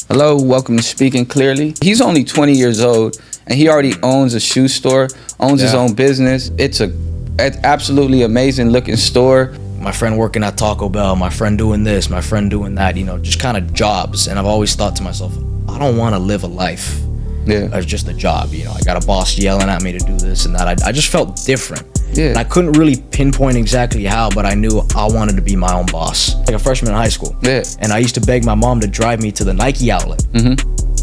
Hello, welcome to Speaking Clearly. He's only 20 years old and he already owns a shoe store, owns his own business. It's an absolutely amazing looking store. My friend working at Taco Bell, my friend doing this, my friend doing that, just kind of jobs. And I've always thought to myself, I don't want to live a life as just a job. I got a boss yelling at me to do this and that. I just felt different. And I couldn't really pinpoint exactly how, but I knew I wanted to be my own boss. Like a freshman in high school. And I used to beg my mom to drive me to the Nike outlet.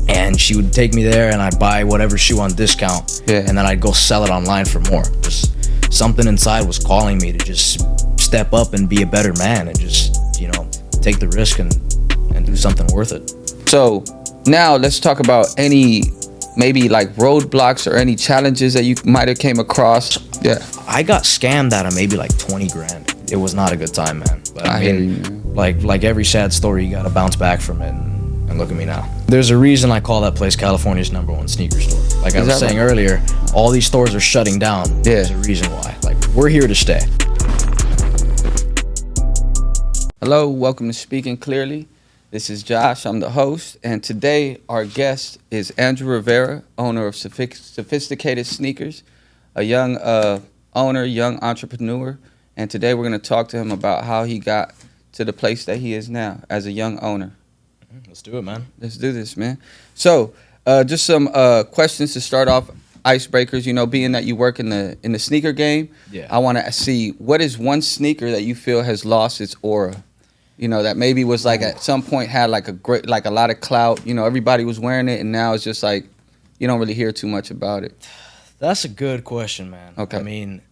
And she would take me there and I'd buy whatever shoe on discount. And then I'd go sell it online for more. Just something inside was calling me to just step up and be a better man and just, take the risk and do something worth it. So now let's talk about any maybe like roadblocks or any challenges that you might have came across. I got scammed out of maybe like 20 grand. It was not a good time, man. But I mean, like every sad story, you gotta bounce back from it, and look at me now. There's a reason I call that place California's #1 sneaker store. Like I was saying earlier, all these stores are shutting down. There's a reason why. Like, we're here to stay. Hello, welcome to Speaking Clearly. This is Josh, I'm the host, and today our guest is Andrew Rivera, owner of Sophisticated Sneakers, a young owner, young entrepreneur, and today we're going to talk to him about how he got to the place that he is now as a young owner. Let's do it, man. Let's do this, man. So, just some questions to start off, icebreakers. Being that you work in the sneaker game, I want to see, what is one sneaker that you feel has lost its aura? That maybe was like at some point had like a lot of clout. Everybody was wearing it, and now it's just like you don't really hear too much about it. That's a good question, man. Okay. I mean,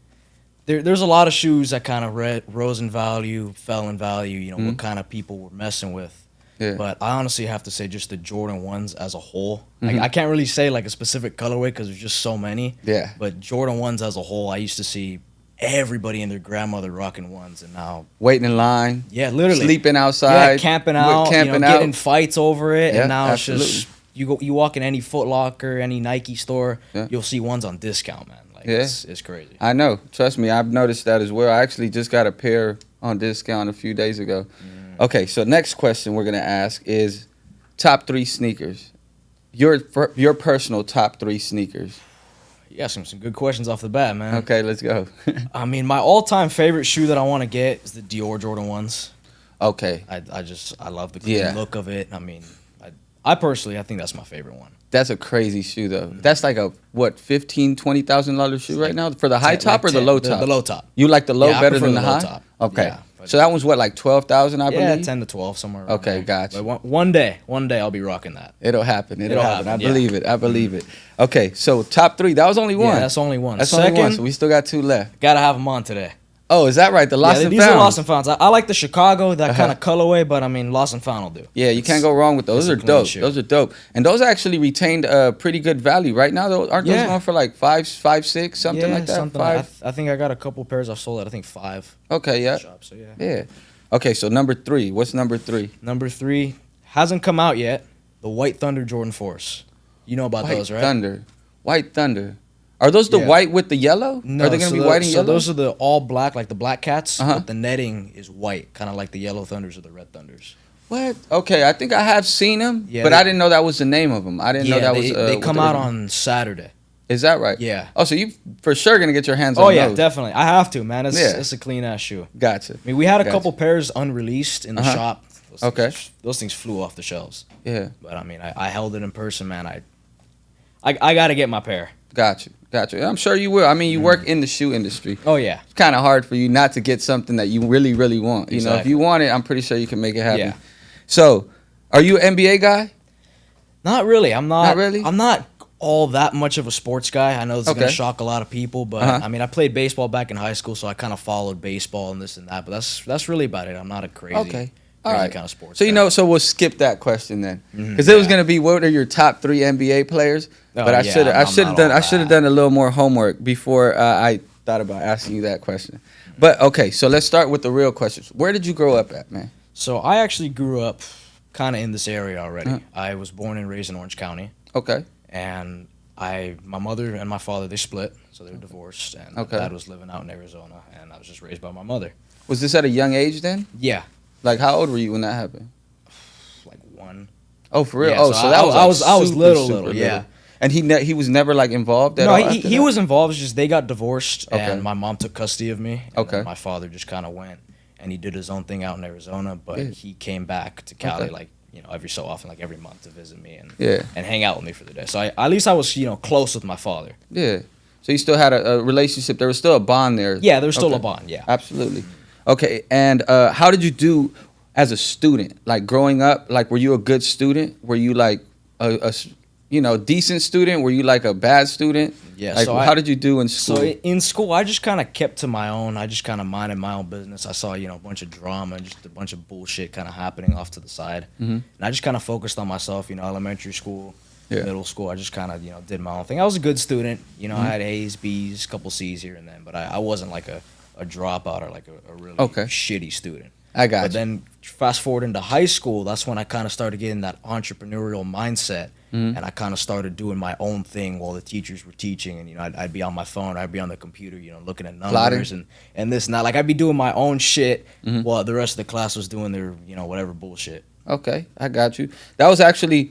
there's a lot of shoes that kind of rose in value, fell in value. What kind of people were messing with. But I honestly have to say just the Jordan 1s as a whole. I can't really say like a specific colorway because there's just so many. But Jordan 1s as a whole, I used to see everybody and their grandmother rocking 1s, and now waiting in line, literally sleeping outside, camping out, getting fights over it, and now absolutely. It's just you walk in any Foot Locker, any Nike store, you'll see 1s on discount, man. Like it's crazy. I know, trust me, I've noticed that as well. I actually just got a pair on discount a few days ago. Okay, so next question we're gonna ask is top 3 sneakers. Your personal top 3 sneakers. You got some good questions off the bat, man. Okay, let's go. I mean, my all-time favorite shoe that I want to get is the Dior Jordan 1s. Okay. I love the clean look of it. I mean, I personally, I think that's my favorite one. That's a crazy shoe, though. That's like a, what, $15,000, $20,000 shoe right now? For the high top or the low top? The low top. You like the low better than the low high? Top. Okay. Yeah, so that one's what, like 12,000, I believe? Yeah, 10 to 12, somewhere around Okay, there. gotcha. But one day I'll be rocking that. It'll happen. It'll happen. I believe it. I believe it. Okay, so top 3. That was only one. Yeah, that's only one. That's Second, only one, so we still got 2 left. Gotta have them on today. Oh, is that right? The Lost and Found. These are Lost and Founds. I like the Chicago, that kind of colorway, but I mean, Lost and Found will do. Yeah, you can't go wrong with those. Those are dope. Those are dope. And those actually retained pretty good value. Right now, aren't those going for like 5, 6, something like that? Something 5? I think I got a couple pairs I've sold at, I think 5. Okay, yeah. Shop, so yeah. Okay, so number 3. What's number 3? Number 3 hasn't come out yet. The White Thunder Jordan 4s. You know about those, right? White Thunder. Are those the white with the yellow? No, are they going to be white and yellow? So those are the all black, like the Black Cats, but the netting is white, kind of like the Yellow Thunders or the Red Thunders. What? Okay, I think I have seen them, but I didn't know that was the name of them. I didn't know that was... they come out on Saturday. Is that right? Yeah. Oh, so you for sure going to get your hands on those. Oh, yeah, definitely. I have to, man. It's a clean-ass shoe. Gotcha. I mean, we had a couple pairs unreleased in the shop. Those things flew off the shelves. Yeah. But, I mean, I held it in person, man. I got to get my pair. Gotcha. I'm sure you will. I mean, you work in the shoe industry. Oh, yeah. It's kind of hard for you not to get something that you really, really want. If you want it, I'm pretty sure you can make it happen. Yeah. So, are you an NBA guy? Not really. I'm not. Not really? I'm not all that much of a sports guy. I know this is going to shock a lot of people, but I mean, I played baseball back in high school, so I kind of followed baseball and this and that, but that's really about it. I'm not a crazy kind of sports guy. So we'll skip that question then. Because it was going to be, what are your top 3 NBA players? But I should have done a little more homework before I thought about asking you that question. But okay, so let's start with the real questions. Where did you grow up at, man? So I actually grew up kind of in this area already. I was born and raised in Orange County. Okay. And my mother and my father, they split, so they were divorced. And my dad was living out in Arizona, and I was just raised by my mother. Was this at a young age then? Yeah. Like, how old were you when that happened? Like 1. Oh, for real? Yeah, Oh, so that was like I was super, little, super little, yeah. And he was never like involved at No, all. he was involved. It's just they got divorced, Okay. and my mom took custody of me. And Okay. then my father just kind of went, and he did his own thing out in Arizona. But Yeah. he came back to Cali, Okay. like, you know, every so often, like every month to visit me and Yeah. and hang out with me for the day. So at least I was, you know, close with my father. Yeah. So you still had a relationship. There was still a bond there. Yeah, there was still Okay. a bond. Yeah. Absolutely. Okay. And how did you do as a student? Like growing up, like were you a good student? Were you like a decent student? Were you like a bad student? Yeah. Like So how did you do in school? So in school, I just kind of kept to my own. I just kind of minded my own business. I saw, you know, a bunch of drama and just a bunch of bullshit kind of happening off to the side. Mm-hmm. And I just kind of focused on myself, you know, elementary school, Yeah. middle school. I just kind of, you know, did my own thing. I was a good student. You know, Mm-hmm. I had A's, B's, couple C's here and then. But I wasn't like a dropout or like a really Okay. shitty student. I got But you. then fast forward into high school, that's when I kind of started getting that entrepreneurial mindset. Mm-hmm. And I kind of started doing my own thing while the teachers were teaching. And, you know, I'd be on my phone, I'd be on the computer, you know, looking at numbers and this and that. Like, I'd be doing my own shit Mm-hmm. while the rest of the class was doing their, you know, whatever bullshit. Okay, I got you. That was actually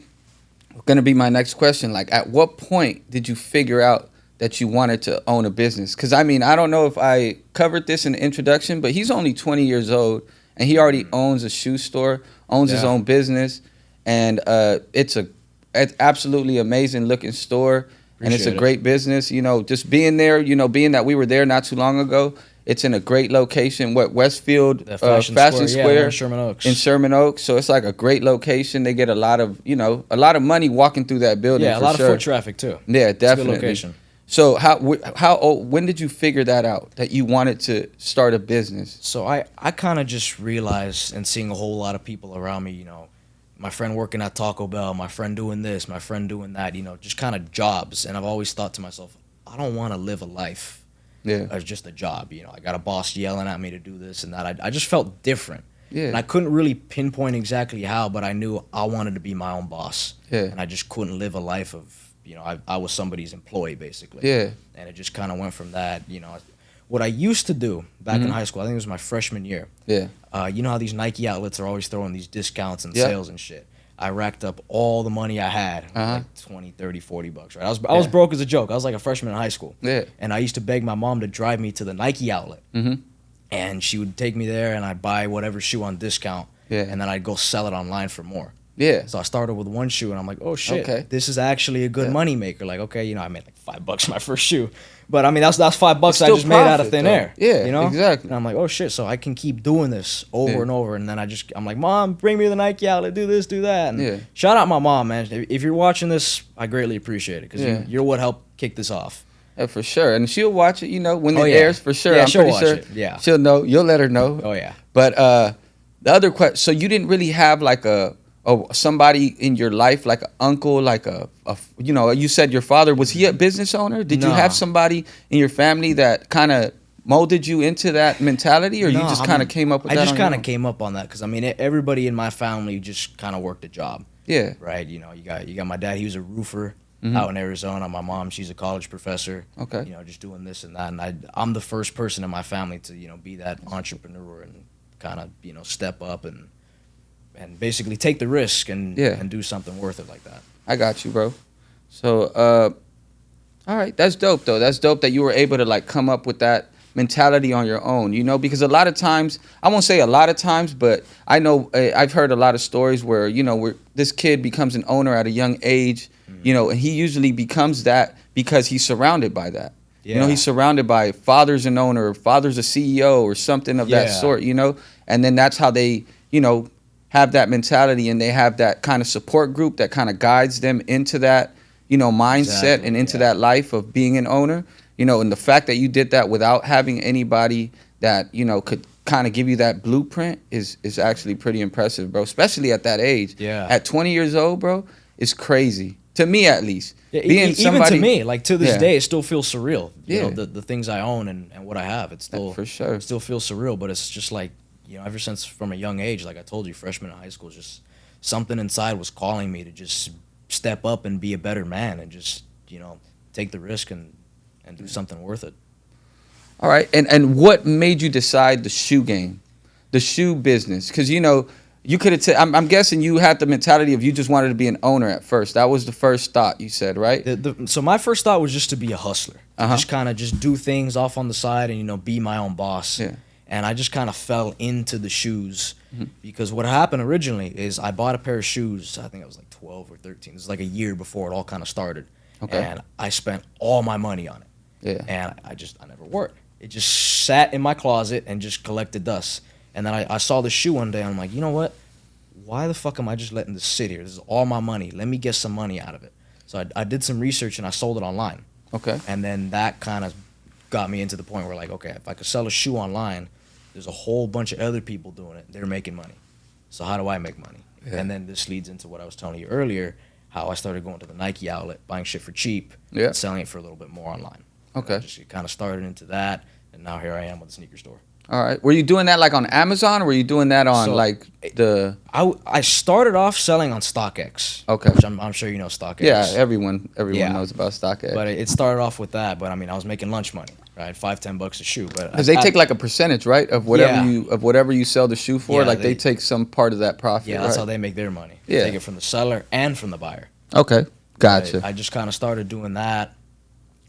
going to be my next question. Like, at what point did you figure out that you wanted to own a business? Because, I mean, I don't know if I covered this in the introduction, but he's only 20 years old, and he already owns a shoe store, owns his own business, and it's absolutely amazing looking store, and it's a great business. You know, just being there, you know, being that we were there not too long ago, it's in a great location. Westfield Fashion Square in Sherman Oaks. in Sherman Oaks. So it's like a great location. They get a lot of money walking through that building. Yeah, a lot of foot traffic too. Yeah, definitely. It's a good location. So when did you figure that out, that you wanted to start a business? So I kind of just realized, and seeing a whole lot of people around me, you know, my friend working at Taco Bell, my friend doing this, my friend doing that, you know, just kind of jobs. And I've always thought to myself, I don't want to live a life as just a job. You know, I got a boss yelling at me to do this and that. I just felt different. Yeah. And I couldn't really pinpoint exactly how, but I knew I wanted to be my own boss. Yeah. And I just couldn't live a life of, you know, I was somebody's employee, basically. Yeah. And it just kind of went from that, you know. What I used to do back in high school, I think it was my freshman year. Yeah. You know how these Nike outlets are always throwing these discounts and sales and shit. I racked up all the money I had, like 20, 30, 40 bucks, right? I was broke as a joke. I was like a freshman in high school. Yeah. And I used to beg my mom to drive me to the Nike outlet. Mm-hmm. And she would take me there and I'd buy whatever shoe on discount. Yeah. And then I'd go sell it online for more. Yeah. So I started with one shoe and I'm like, oh shit, Okay. this is actually a good money maker. Like, okay, you know, I made like $5 my first shoe. But I mean, that's $5 I just made out of thin air. Yeah, you know? exactly. And I'm like, oh shit, so I can keep doing this over and over. And then I'm like, Mom, bring me to the Nike outlet, do this, do that. And shout out my mom, man. If you're watching this, I greatly appreciate it because you're what helped kick this off. Yeah, for sure. And she'll watch it, you know, when it airs, for sure. Yeah, I'm she'll pretty watch sure it. Yeah. she'll know. You'll let her know. Oh, yeah. But the other question, so you didn't really have like somebody in your life, like an uncle, like you know, you said your father, was he a business owner? Did you have somebody in your family that kind of molded you into that mentality, or you just kind of came up with that? I just kind of came up on that because, I mean, everybody in my family just kind of worked a job. Yeah. Right? You know, you got my dad, he was a roofer out in Arizona. My mom, she's a college professor. Okay. You know, just doing this and that. And I'm the first person in my family to, you know, be that entrepreneur and kind of, you know, step up and basically take the risk and do something worth it like that. I got you, bro. So, all right, that's dope though. That's dope that you were able to like come up with that mentality on your own, you know, because a lot of times, I won't say a lot of times, but I know I've heard a lot of stories where, you know, where this kid becomes an owner at a young age, you know, and he usually becomes that because he's surrounded by that. Yeah. You know, he's surrounded by father's an owner, father's a CEO or something of that sort, you know, and then that's how they, you know, have that mentality, and they have that kind of support group that kind of guides them into that, you know, mindset and into that life of being an owner, you know, and the fact that you did that without having anybody that, you know, could kind of give you that blueprint is actually pretty impressive, bro, especially at that age. Yeah. At 20 years old, bro, it's crazy. To me, at least. Yeah, even to me, like to this day, it still feels surreal. You know, the things I own and what I have, it still for sure it still feels surreal. But it's just like, you know, ever since from a young age, like I told you, freshman in high school, just something inside was calling me to just step up and be a better man and just, you know, take the risk and do something worth it. All right, and what made you decide the shoe game, the shoe business? Because, you know, you could have. I'm guessing you had the mentality of you just wanted to be an owner at first. That was the first thought you said, right? So my first thought was just to be a hustler, just kind of just do things off on the side and be my own boss. Yeah. And I just kind of fell into the shoes because what happened originally is I bought a pair of shoes. I think I was like 12 or 13. It was like a year before it all kind of started. Okay. And I spent all my money on it. Yeah. And I never wore it. It just sat in my closet and just collected dust. And then I saw the shoe one day, and I'm like, you know what? Why the fuck am I just letting this sit here? This is all my money. Let me get some money out of it. So I did some research, and I sold it online. Okay. And then that kind of got me into the point where, like, okay, if I could sell a shoe online, there's a whole bunch of other people doing it. They're making money. So how do I make money? Yeah. And then this leads into what I was telling you earlier, how I started going to the Nike outlet, buying shit for cheap, and selling it for a little bit more online. Okay. It kind of started into that, and now here I am with a sneaker store. All right. Were you doing that like on Amazon, or were you doing that on I started off selling on StockX. Okay. Which I'm sure you know StockX. Yeah, everyone knows about StockX. But it started off with that. But I mean, I was making lunch money, right? $5-10 a shoe. But because they take like a percentage, right, of whatever you sell the shoe for. Yeah, they take some part of that profit. Yeah, that's how they make their money. They take it from the seller and from the buyer. Okay. Gotcha. I just kind of started doing that.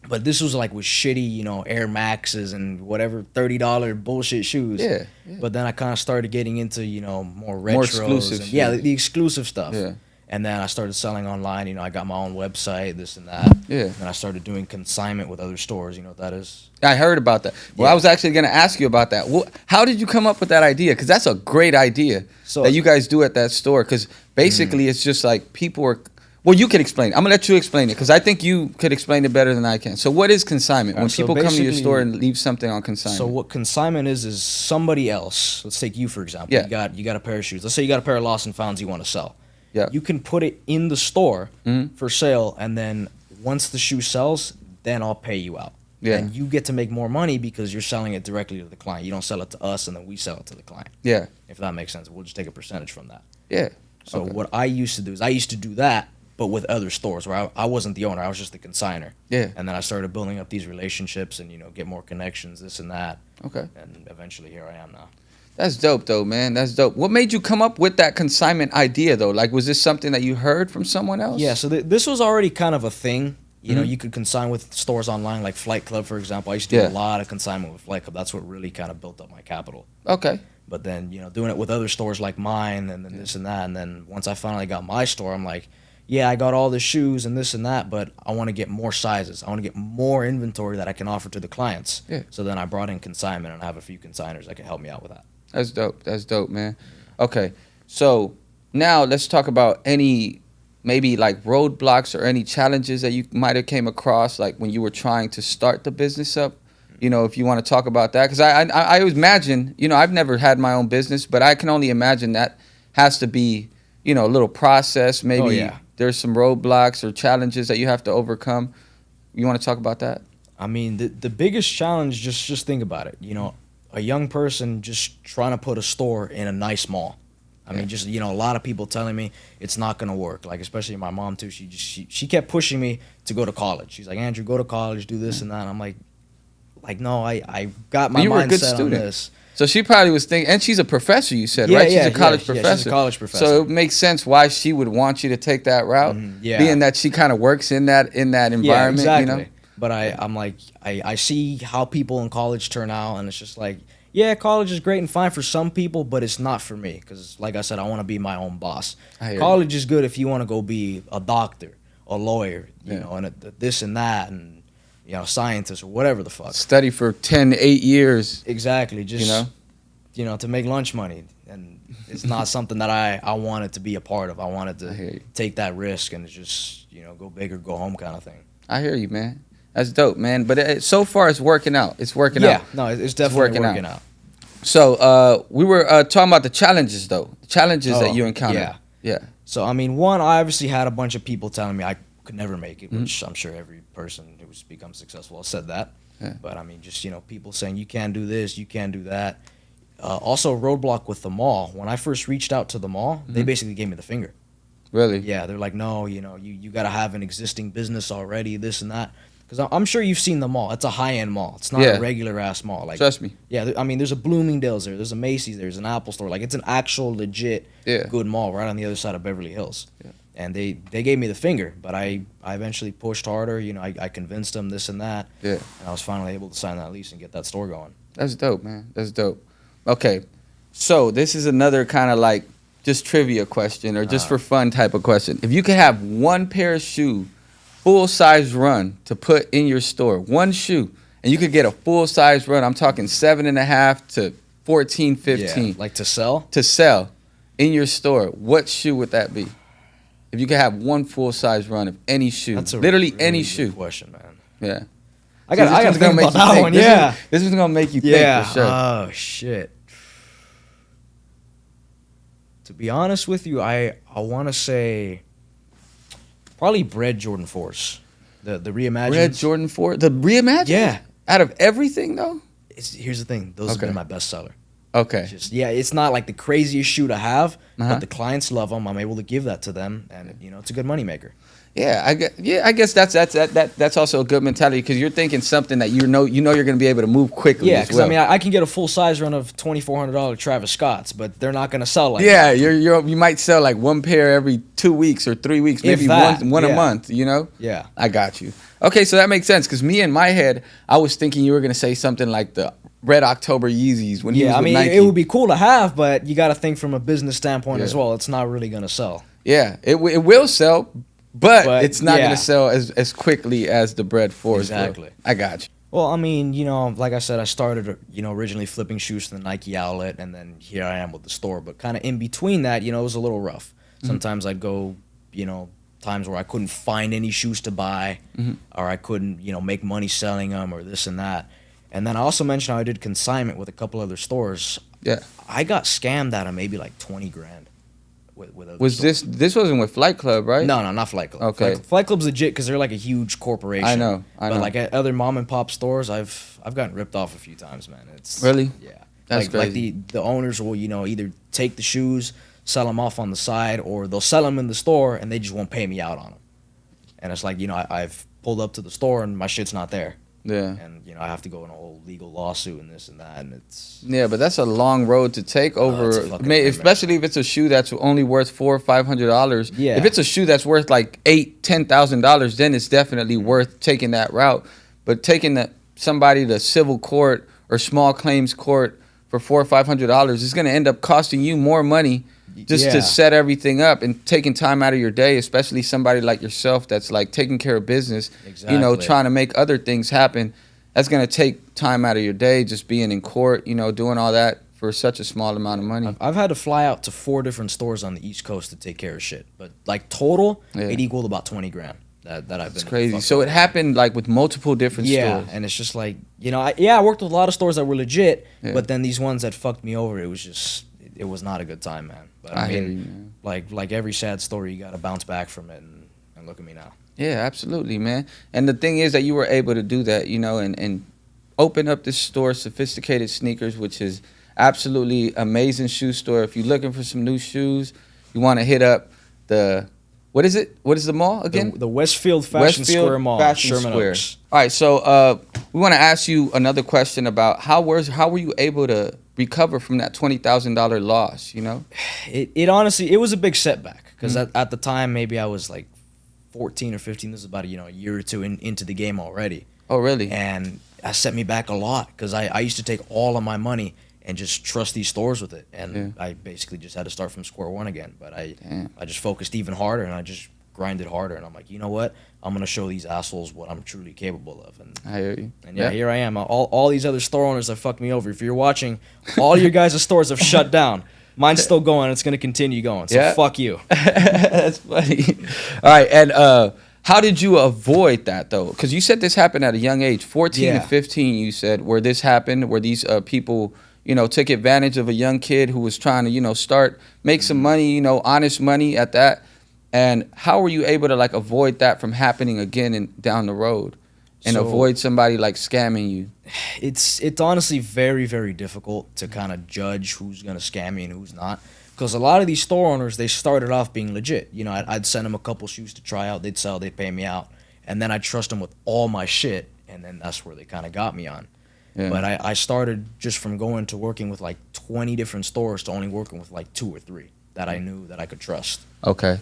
But this was like with shitty, Air Maxes and whatever $30 bullshit shoes. Yeah. But then I kind of started getting into, more retros. More exclusive. The exclusive stuff. Yeah. And then I started selling online. I got my own website, this and that. Yeah. And I started doing consignment with other stores. You know what that is? I heard about that. Well, I was actually going to ask you about that. How did you come up with that idea? Because that's a great idea that you guys do at that store. Because basically it's just like people are... Well, you can explain it. I'm going to let you explain it because I think you could explain it better than I can. So what is consignment? When people come to your store and leave something on consignment. So what consignment is somebody else. Let's take you, for example. Yeah. You got a pair of shoes. Let's say you got a pair of Lost and Founds you want to sell. Yeah. You can put it in the store for sale, and then once the shoe sells, then I'll pay you out. Yeah. And you get to make more money because you're selling it directly to the client. You don't sell it to us, and then we sell it to the client. Yeah. If that makes sense. We'll just take a percentage from that. Yeah. So what I used to do is I used to do that, but with other stores where I wasn't the owner, I was just the consigner. Yeah. And then I started building up these relationships and, get more connections, this and that. Okay. And eventually here I am now. That's dope, though, man. That's dope. What made you come up with that consignment idea, though? Like, was this something that you heard from someone else? Yeah, so this was already kind of a thing. You could consign with stores online, like Flight Club, for example. I used to do a lot of consignment with Flight Club. That's what really kind of built up my capital. Okay. But then, doing it with other stores like mine and then this and that. And then once I finally got my store, I'm like... Yeah, I got all the shoes and this and that, but I want to get more sizes. I want to get more inventory that I can offer to the clients. Yeah. So then I brought in consignment, and I have a few consigners that can help me out with that. That's dope. That's dope, man. Okay, so now let's talk about any maybe like roadblocks or any challenges that you might have came across, like when you were trying to start the business up. If you want to talk about that, because I always imagine, I've never had my own business, but I can only imagine that has to be, a little process, maybe. Oh, yeah. There's some roadblocks or challenges that you have to overcome. You want to talk about that? I mean, the biggest challenge, just think about it. A young person just trying to put a store in a nice mall. I mean, just, a lot of people telling me it's not going to work. Like, especially my mom, too. She kept pushing me to go to college. She's like, Andrew, go to college, do this and that. And I'm like, no, I got my mindset on this. So she probably was thinking, and she's a professor, you said, right? She's a college professor. Yeah, she's a college professor. So it makes sense why she would want you to take that route, being that she kind of works in that environment, yeah, exactly. But I'm like, I see how people in college turn out, and it's just like, yeah, college is great and fine for some people, but it's not for me because, like I said, I want to be my own boss. College is good if you want to go be a doctor, a lawyer, and this and that, and scientist or whatever the fuck. Study for 8 years. Exactly. Just, to make lunch money. And it's not something that I wanted to be a part of. I wanted to take that risk and just, go big or go home kind of thing. I hear you, man. That's dope, man. But so far it's working out. It's working out. Yeah, no, it's definitely working out. So we were talking about the challenges, though. The challenges that you encountered. Yeah. So, I mean, one, I obviously had a bunch of people telling me I could never make it, which I'm sure every person who's become successful has said that. Yeah. But I mean, just, people saying you can't do this, you can't do that. Also, roadblock with the mall. When I first reached out to the mall, they basically gave me the finger. Really? Yeah, they're like, no, you got to have an existing business already, this and that. because I'm sure you've seen the mall. It's a high-end mall. It's not a regular-ass mall. Like, trust me. Yeah, I mean, there's a Bloomingdale's there. There's a Macy's. There's an Apple store. Like, it's an actual, legit, good mall right on the other side of Beverly Hills. Yeah. And they gave me the finger, but I eventually pushed harder. You know, I convinced them this and that. Yeah. And I was finally able to sign that lease and get that store going. That's dope, man. That's dope. Okay, so this is another kind of like just trivia question or just for fun type of question. If you could have one pair of shoe, full-size run to put in your store, one shoe, and you could get a full-size run, I'm talking 7.5 to 14, 15. Yeah, like to sell? To sell in your store, what shoe would that be? If you could have one full-size run of any shoe, that's a literally really any good shoe. question, man. Yeah. I got to think about that one, yeah. This is going to make you think for sure. Oh, shit. To be honest with you, I want to say probably Bread Jordan 4s. The reimagined. Bread Jordan 4? The reimagined? Yeah. Out of everything, though? Here's the thing. Those have been my best seller. Okay. It's not like the craziest shoe to have, but the clients love them. I'm able to give that to them, and it's a good moneymaker. Yeah, I guess that's also a good mentality because you're thinking something that you know you're going to be able to move quickly. Yeah, because I mean I can get a full size run of $2,400 Travis Scotts, but they're not going to sell like that. You might sell like one pair every 2 weeks or 3 weeks, maybe one a month. Yeah, I got you. Okay, so that makes sense because me in my head I was thinking you were going to say something like the Red October Yeezys when he was with Nike. It would be cool to have, but you got to think from a business standpoint as well. It's not really going to sell. Yeah, it will sell. But it's not going to sell as quickly as the Bread 4s. Exactly. Will. I got you. Well, I mean, like I said, I started, originally flipping shoes to the Nike outlet, and then here I am with the store. But kind of in between that, it was a little rough. Sometimes I'd go, times where I couldn't find any shoes to buy, or I couldn't, make money selling them, or this and that. And then I also mentioned how I did consignment with a couple other stores. Yeah. I got scammed out of maybe like $20,000. Was this wasn't with Flight Club, right? No, not Flight Club. Okay. Flight Club's legit because they're like a huge corporation. I know. But like at other mom and pop stores, I've gotten ripped off a few times, man. It's really, yeah. That's crazy. Like the owners will either take the shoes, sell them off on the side, or they'll sell them in the store and they just won't pay me out on them. And it's like I've pulled up to the store and my shit's not there. Yeah. And I have to go in a whole legal lawsuit and this and that, and it's but that's a long road to take over. Especially if it's a shoe that's only worth $400 or $500. Yeah. If it's a shoe that's worth like $8,000-$10,000, then it's definitely worth taking that route. But taking somebody to civil court or small claims court for $400 or $500 is going to end up costing you more money just to set everything up and taking time out of your day, especially somebody like yourself that's like taking care of business, trying to make other things happen. That's going to take time out of your day, just being in court, doing all that for such a small amount of money. I've had to fly out to 4 different stores on the East Coast to take care of shit. But like total, it equaled about $20,000 that I've been. That's crazy. So it happened like with multiple different stores. Yeah, and it's just like, I worked with a lot of stores that were legit, but then these ones that fucked me over, it was not a good time, man. But I mean, hear you, man. Like every sad story, you got to bounce back from it, and look at me now. Yeah, absolutely, man. And the thing is that you were able to do that, and open up this store, Sophisticated Sneakers, which is absolutely amazing shoe store. If you're looking for some new shoes, you want to hit up what is it? What is the mall again? The Westfield Fashion Square Mall, Sherman Oaks. All right, so we want to ask you another question about how were you able to recover from that $20,000 loss? It honestly, it was a big setback because at the time maybe I was like 14 or 15. This is about a year or two into the game already. Oh, really? And that set me back a lot because I used to take all of my money and just trust these stores with it, and I basically just had to start from square one again. But I just focused even harder, and I just grinded harder, and I'm like, you know what? I'm gonna show these assholes what I'm truly capable of. And I hear you. And here I am. All these other store owners that fucked me over. If you're watching, all your guys' stores have shut down. Mine's still going. It's gonna continue going. So fuck you. That's funny. All right, and how did you avoid that though? Because you said this happened at a young age, 14 to 15. You said where this happened, where these people took advantage of a young kid who was trying to, make some money, honest money at that. And how were you able to avoid that from happening again and down the road and avoid somebody scamming you? It's honestly very, very difficult to kind of judge who's going to scam me and who's not. Because a lot of these store owners, they started off being legit. I'd send them a couple shoes to try out. They'd sell, they'd pay me out. and then I trust them with all my shit, and then that's where they kind of got me on. Yeah. But I started just from going to working with like 20 different stores to only working with like 2 or 3 that I knew that I could trust. Okay.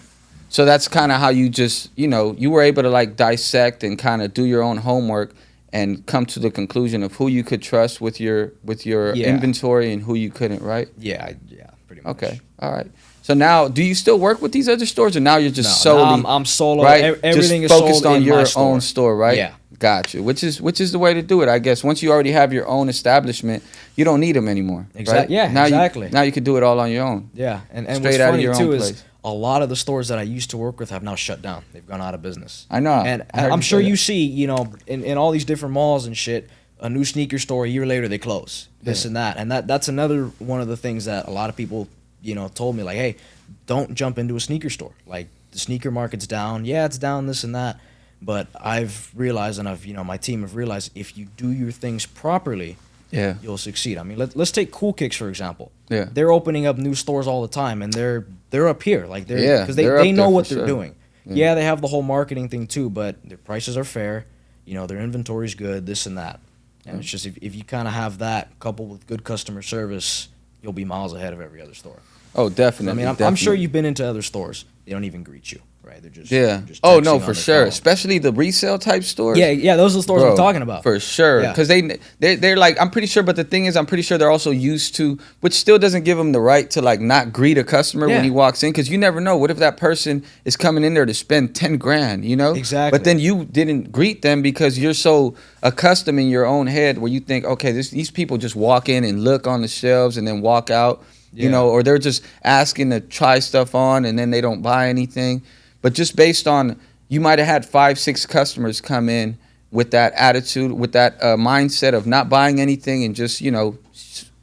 So that's kind of how you just, you were able to like dissect and kind of do your own homework and come to the conclusion of who you could trust with your inventory and who you couldn't, right? Yeah, pretty much. Okay, all right. So now, do you still work with these other stores, or now you're just solely? I'm solo. Right? Everything just is focused sold on in your my store. own store, right? Yeah. Gotcha. Which is the way to do it, I guess. Once you already have your own establishment, you don't need them anymore. Exactly. Right? Yeah. Now exactly. Now you can do it all on your own. Yeah, and what's funny too is a lot of the stores that I used to work with have now shut down. They've gone out of business. I know. And I'm sure you see, in all these different malls and shit, a new sneaker store, a year later they close. This and that. And that's another one of the things that a lot of people, told me, like, hey, don't jump into a sneaker store. Like, the sneaker market's down. Yeah, it's down, this and that. But I've realized, and my team have realized, if you do your things properly, you'll succeed. I mean, let's take Cool Kicks, for example. Yeah. They're opening up new stores all the time, and they're up here. Like, because they know what they're doing. Yeah, they have the whole marketing thing too, but their prices are fair. Their inventory's good, this and that. And it's just, if you kind of have that coupled with good customer service, you'll be miles ahead of every other store. Oh, definitely. So, I'm sure you've been into other stores. They don't even greet you, right? They're just They're no, for sure. Phone. Especially the resale type stores. Yeah, those are the stores I'm talking about. For sure, because they're like, I'm pretty sure. But the thing is, I'm pretty sure they're also used to, which still doesn't give them the right to like not greet a customer when he walks in, because you never know. What if that person is coming in there to spend 10 grand? Exactly. But then you didn't greet them because you're so accustomed in your own head where you think, okay, these people just walk in and look on the shelves and then walk out. Or they're just asking to try stuff on and then they don't buy anything. But just based on, you might have had 5-6 customers come in with that attitude, with that mindset of not buying anything and just,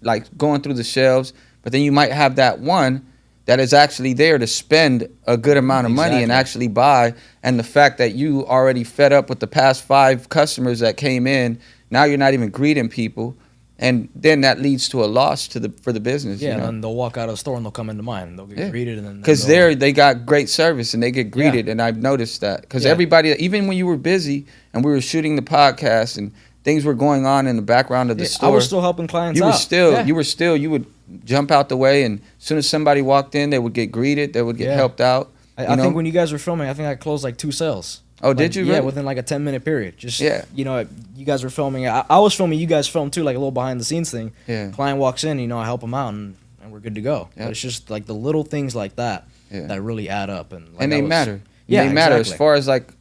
like going through the shelves. But then you might have that one that is actually there to spend a good amount of money and actually buy. And the fact that you already fed up with the past 5 customers that came in, now you're not even greeting people. And then that leads to a loss for the business. Yeah, and then they'll walk out of the store and they'll come into mine and they'll get greeted. And then because they got great service and they get greeted. And I've noticed that. Because everybody, even when you were busy and we were shooting the podcast and things were going on in the background of the store. I was still helping clients out. You would jump out the way, and as soon as somebody walked in, they would get greeted. They would get helped out. I think when you guys were filming, I think I closed like 2 sales. Oh, did you? Yeah, really? Within like a 10-minute period. Just you guys were filming. I was filming. You guys filmed too, like a little behind the scenes thing. Yeah. Client walks in, I help him out, and we're good to go. Yep. But it's just like the little things like that that really add up, and they matter. Yeah, they matter as far as like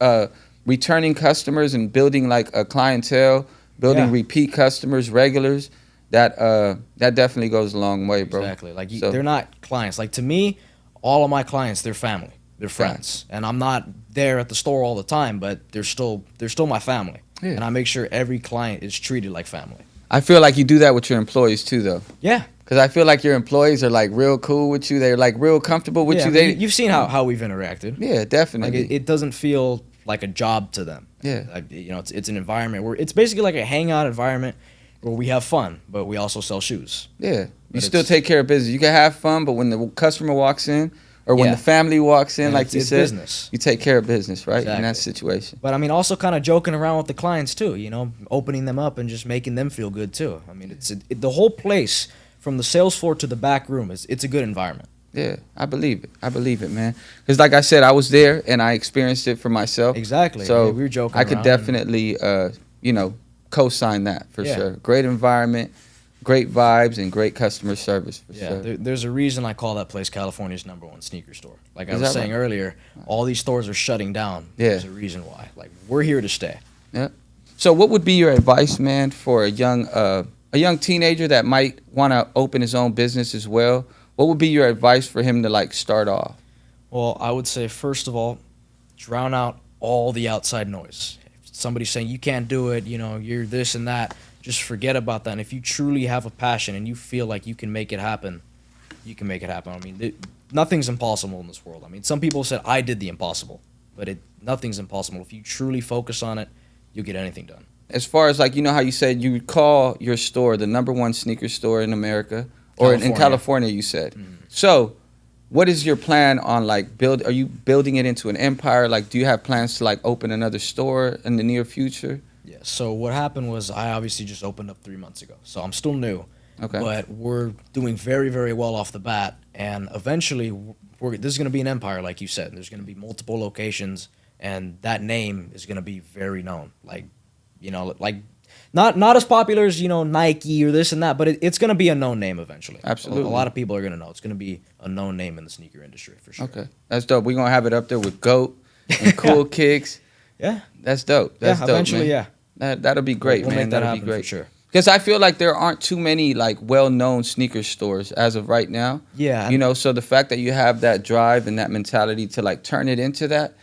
returning customers and building like a clientele, building repeat customers, regulars. That definitely goes a long way, bro. Exactly. Like they're not clients. Like to me, all of my clients, they're family. They're friends, and I'm not there at the store all the time, but they're still my family, and I make sure every client is treated like family. I feel like you do that with your employees too, though. Yeah, because I feel like your employees are like real cool with you. They're like real comfortable with you. You've seen how we've interacted. Yeah, definitely. Like it doesn't feel like a job to them. Yeah, like, it's an environment where it's basically like a hangout environment where we have fun, but we also sell shoes. Yeah, you still take care of business. You can have fun, but when the customer walks in. Or when the family walks in, like you said, business. You take care of business, right? Exactly. In that situation. But I mean, also kind of joking around with the clients too, opening them up and just making them feel good too. I mean, the whole place from the sales floor to the back room it's a good environment. Yeah, I believe it, man. Because like I said, I was there and I experienced it for myself. Exactly. So we were joking. I could definitely, co-sign that for sure. Great environment. Great vibes and great customer service for sure. There's a reason I call that place California's #1 sneaker store. Like I was saying earlier, all these stores are shutting down. Yeah. There's a reason why. Like we're here to stay. Yeah. So what would be your advice, man, for a young teenager that might want to open his own business as well? What would be your advice for him to like start off? Well, I would say first of all, drown out all the outside noise. If somebody's saying you can't do it, you're this and that. Just forget about that. And if you truly have a passion and you feel like you can make it happen, you can make it happen. I mean, nothing's impossible in this world. I mean, some people said I did the impossible, but nothing's impossible. If you truly focus on it, you'll get anything done. As far as like, how you said you call your store the #1 sneaker store in America or in California, you said. Mm-hmm. So what is your plan on like are you building it into an empire? Like, do you have plans to like open another store in the near future? Yeah. So what happened was I obviously just opened up 3 months ago. So I'm still new. Okay. But we're doing very, very well off the bat. And eventually, this is going to be an empire, like you said. There's going to be multiple locations, and that name is going to be very known. Like, like not as popular as, Nike or this and that, but it's going to be a known name eventually. Absolutely. A lot of people are going to know. It's going to be a known name in the sneaker industry for sure. Okay. That's dope. We're going to have it up there with GOAT and Cool Kicks. Yeah. That's dope. That's dope, eventually, man. That'll be great, we'll man. Make that That'll happen be great. for sure. Because I feel like there aren't too many like well-known sneaker stores as of right now. Yeah. So the fact that you have that drive and that mentality to like turn it into that,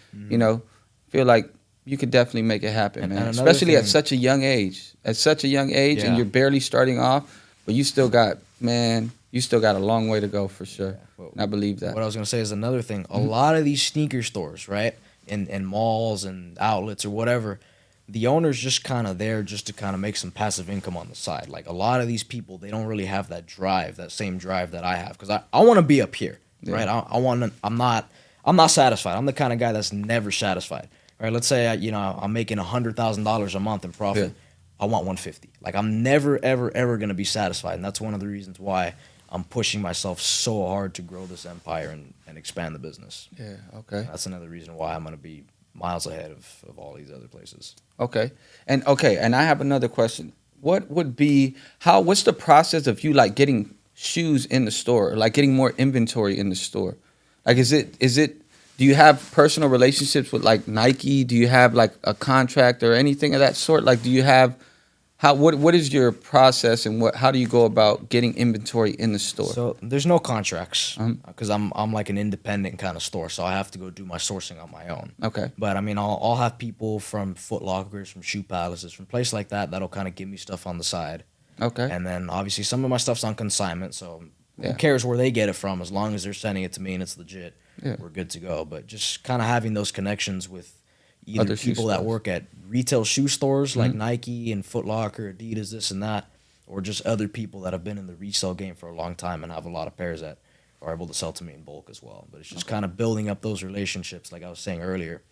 feel like you could definitely make it happen, man. Especially at such a young age. At such a young age, and you're barely starting off, but you still got a long way to go for sure. Yeah. I believe that. What I was gonna say is another thing. A lot of these sneaker stores, right, in malls and outlets or whatever, the owner's just kind of there just to kind of make some passive income on the side. Like a lot of these people, they don't really have that drive, that same drive that I have, because I want to be up here, right? I'm not satisfied. I'm the kind of guy that's never satisfied. All right, let's say I'm making $100,000 a month in profit. Yeah. I want 150. Like I'm never ever gonna be satisfied, and that's one of the reasons why I'm pushing myself so hard to grow this empire and expand the business. Yeah. Okay. That's another reason why I'm gonna be miles ahead of all these other places. Okay. And I have another question. What's the process of you like getting shoes in the store, or like getting more inventory in the store? Like do you have personal relationships with like Nike? Do you have like a contract or anything of that sort? Like, do you have what is your process, and how do you go about getting inventory in the store? So there's no contracts because I'm like an independent kind of store, so I have to go do my sourcing on my own. Okay. But I mean, I'll have people from Foot Lockers, from Shoe Palaces, from places like that'll kind of give me stuff on the side. Okay. And then obviously some of my stuff's on consignment, so who cares where they get it from? As long as they're sending it to me and it's legit, we're good to go. But just kind of having those connections with either other people that work at retail shoe stores like Nike and Foot Locker, Adidas, this and that, or just other people that have been in the resale game for a long time and have a lot of pairs that are able to sell to me in bulk as well. But it's just kind of building up those relationships, like I was saying earlier,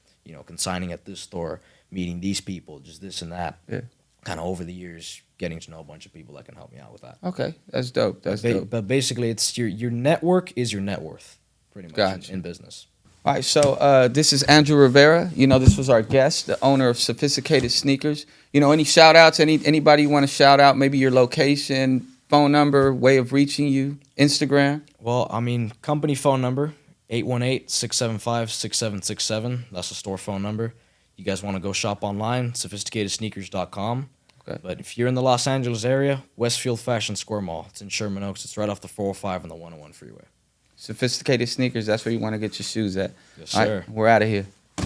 consigning at this store, meeting these people, just this and that. Yeah. Kind of over the years, getting to know a bunch of people that can help me out with that. Okay, that's dope. Dope. But basically, it's your network is your net worth, pretty much in business. All right, so this is Andrew Rivera. This was our guest, the owner of Sophisticated Sneakers. Any shout outs, anybody you want to shout out, maybe your location, phone number, way of reaching you, Instagram? Well, I mean, company phone number, 818-675-6767. That's the store phone number. You guys want to go shop online, sophisticatedsneakers.com. Okay. But if you're in the Los Angeles area, Westfield Fashion Square Mall. It's in Sherman Oaks. It's right off the 405 and the 101 freeway. Sophisticated Sneakers, that's where you want to get your shoes at. Yes, sir. All right, we're out of here.